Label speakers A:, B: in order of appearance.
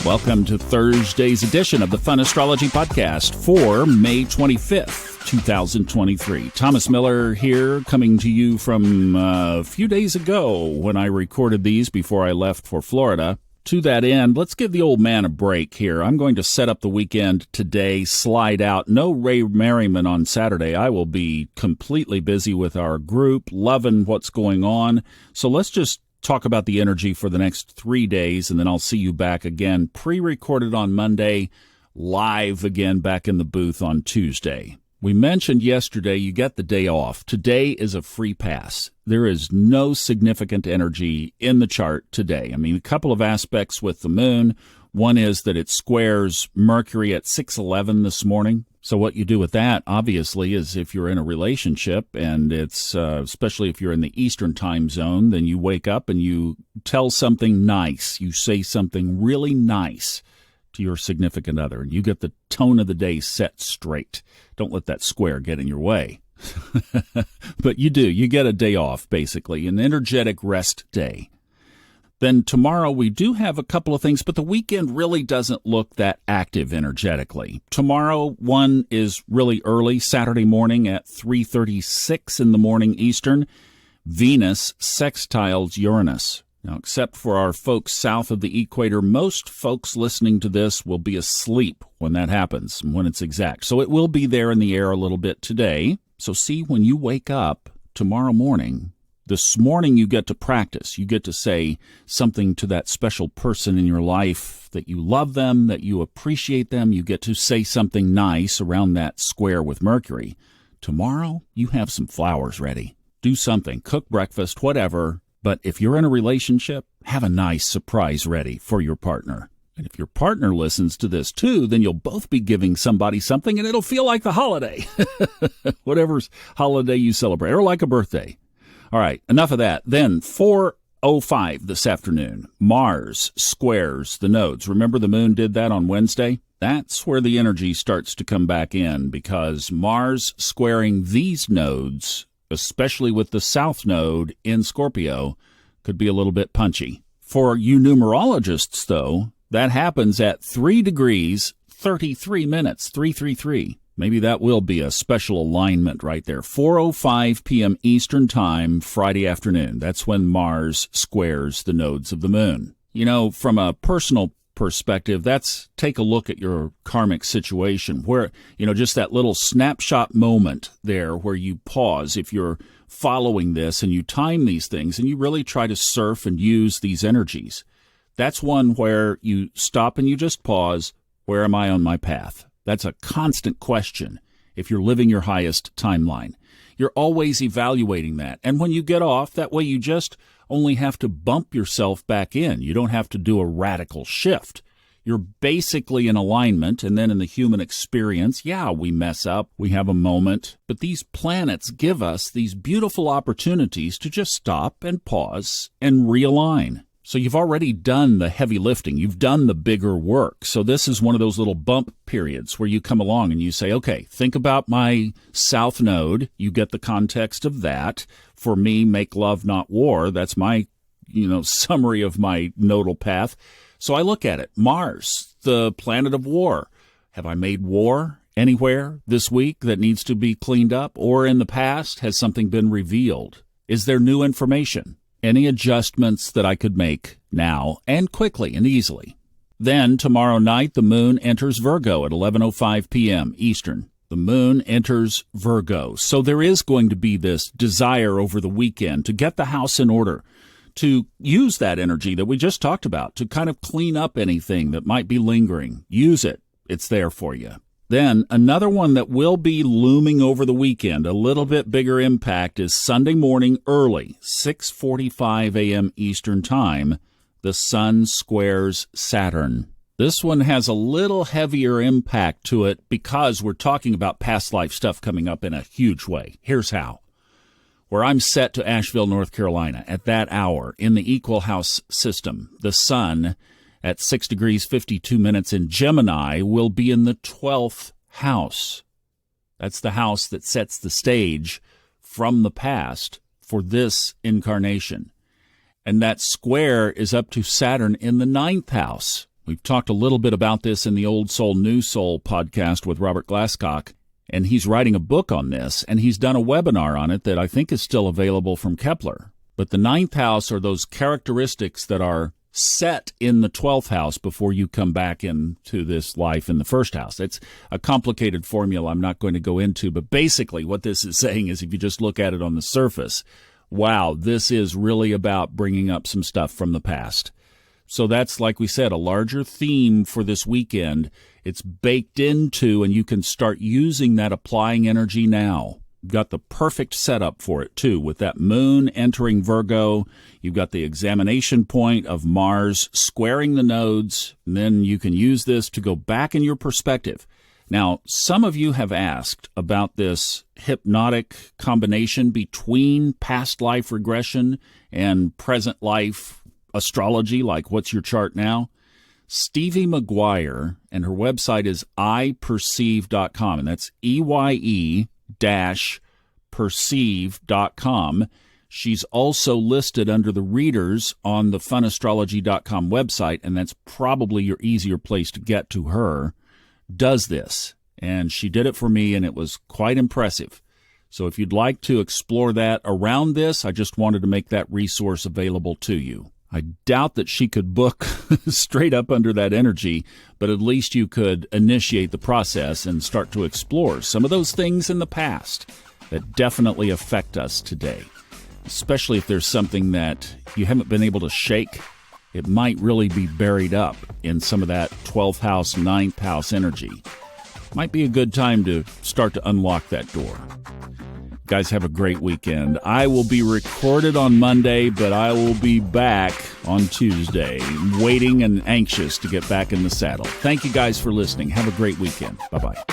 A: Welcome to Thursday's edition of the Fun Astrology Podcast for May 25th, 2023. Thomas Miller here, coming to you from a few days ago when I recorded these before I left for Florida. To that end, let's give the old man a break here. I'm going to set up the weekend today, slide out. No Ray Merriman on Saturday. I will be completely busy with our group, loving what's going on. So let's just talk about the energy for the next 3 days, and then I'll see you back again, pre-recorded on Monday, live again back in the booth on Tuesday. We mentioned yesterday you get the day off. Today is a free pass. There is no significant energy in the chart today. I mean, a couple of aspects with the moon. One is that it squares Mercury at 6:11 this morning. So what you do with that, obviously, is if you're in a relationship, and it's especially if you're in the Eastern time zone, then you wake up and you tell something nice. You say something really nice to your significant other, and you get the tone of the day set straight. Don't let that square get in your way. But you do. You get a day off, basically, an energetic rest day. Then tomorrow we do have a couple of things, but the weekend really doesn't look that active energetically. Tomorrow, one is really early, Saturday morning at 3:36 in the morning Eastern. Venus sextiles Uranus. Now, except for our folks south of the equator, most folks listening to this will be asleep when that happens, when it's exact. So it will be there in the air a little bit today. So see, when you wake up tomorrow morning, this morning you get to practice. You get to say something to that special person in your life, that you love them, that you appreciate them. You get to say something nice around that square with Mercury. Tomorrow, you have some flowers ready. Do something, cook breakfast, whatever. But if you're in a relationship, have a nice surprise ready for your partner. And if your partner listens to this too, then you'll both be giving somebody something and it'll feel like the holiday. Whatever holiday you celebrate, or like a birthday. All right, enough of that. Then 4:05 this afternoon, Mars squares the nodes. Remember the moon did that on Wednesday? That's where the energy starts to come back in, because Mars squaring these nodes, especially with the south node in Scorpio, could be a little bit punchy. For you numerologists, though, that happens at 3 degrees, 33 minutes, 333. Maybe that will be a special alignment right there. 4:05 p.m. Eastern Time, Friday afternoon. That's when Mars squares the nodes of the moon. You know, from a personal perspective, take a look at your karmic situation where, just that little snapshot moment there where you pause if you're following this and you time these things and you really try to surf and use these energies. That's one where you stop and you just pause. Where am I on my path? That's a constant question if you're living your highest timeline. You're always evaluating that. And when you get off, that way you just only have to bump yourself back in. You don't have to do a radical shift. You're basically in alignment, and then in the human experience, we mess up, we have a moment. But these planets give us these beautiful opportunities to just stop and pause and realign. So you've already done the heavy lifting. You've done the bigger work. So this is one of those little bump periods where you come along and you say, okay, think about my south node. You get the context of that. For me, make love, not war. That's my, summary of my nodal path. So I look at it. Mars, the planet of war. Have I made war anywhere this week that needs to be cleaned up? Or in the past, has something been revealed? Is there new information? Any adjustments that I could make now and quickly and easily. Then tomorrow night, the moon enters Virgo at 11:05 p.m. Eastern. The moon enters Virgo. So there is going to be this desire over the weekend to get the house in order, to use that energy that we just talked about, to kind of clean up anything that might be lingering. Use it. It's there for you. Then another one that will be looming over the weekend, a little bit bigger impact, is Sunday morning early, 6:45 a.m. Eastern Time. The Sun squares Saturn. This one has a little heavier impact to it because we're talking about past life stuff coming up in a huge way. Here's how. Where I'm set to Asheville, North Carolina, at that hour in the equal house system, the Sun at 6 degrees 52 minutes in Gemini will be in the 12th house. That's the house that sets the stage from the past for this incarnation. And that square is up to Saturn in the 9th house, We've talked a little bit about this in the Old Soul, New Soul podcast with Robert Glasscock, and he's writing a book on this, and he's done a webinar on it that I think is still available from Kepler. But the ninth house are those characteristics that are set in the 12th house before you come back into this life in the first house. It's a complicated formula I'm not going to go into, but basically what this is saying is if you just look at it on the surface, wow, this is really about bringing up some stuff from the past. So that's, like we said, a larger theme for this weekend. It's baked into, and you can start using that applying energy now. You've got the perfect setup for it, too, with that moon entering Virgo. You've got the examination point of Mars squaring the nodes, and then you can use this to go back in your perspective. Now, some of you have asked about this hypnotic combination between past life regression and present life astrology, like what's your chart now? Stevie McGuire, and her website is iperceive.com, and that's EYE-perceive.com. She's also listed under the readers on the funastrology.com website, and that's probably your easier place to get to her, does this. And she did it for me, and it was quite impressive. So if you'd like to explore that around this, I just wanted to make that resource available to you. I doubt that she could book straight up under that energy, but at least you could initiate the process and start to explore some of those things in the past that definitely affect us today. Especially if there's something that you haven't been able to shake, it might really be buried up in some of that 12th house, 9th house energy. Might be a good time to start to unlock that door. Guys, have a great weekend. I will be recorded on Monday, but I will be back on Tuesday, waiting and anxious to get back in the saddle. Thank you guys for listening. Have a great weekend. Bye-bye.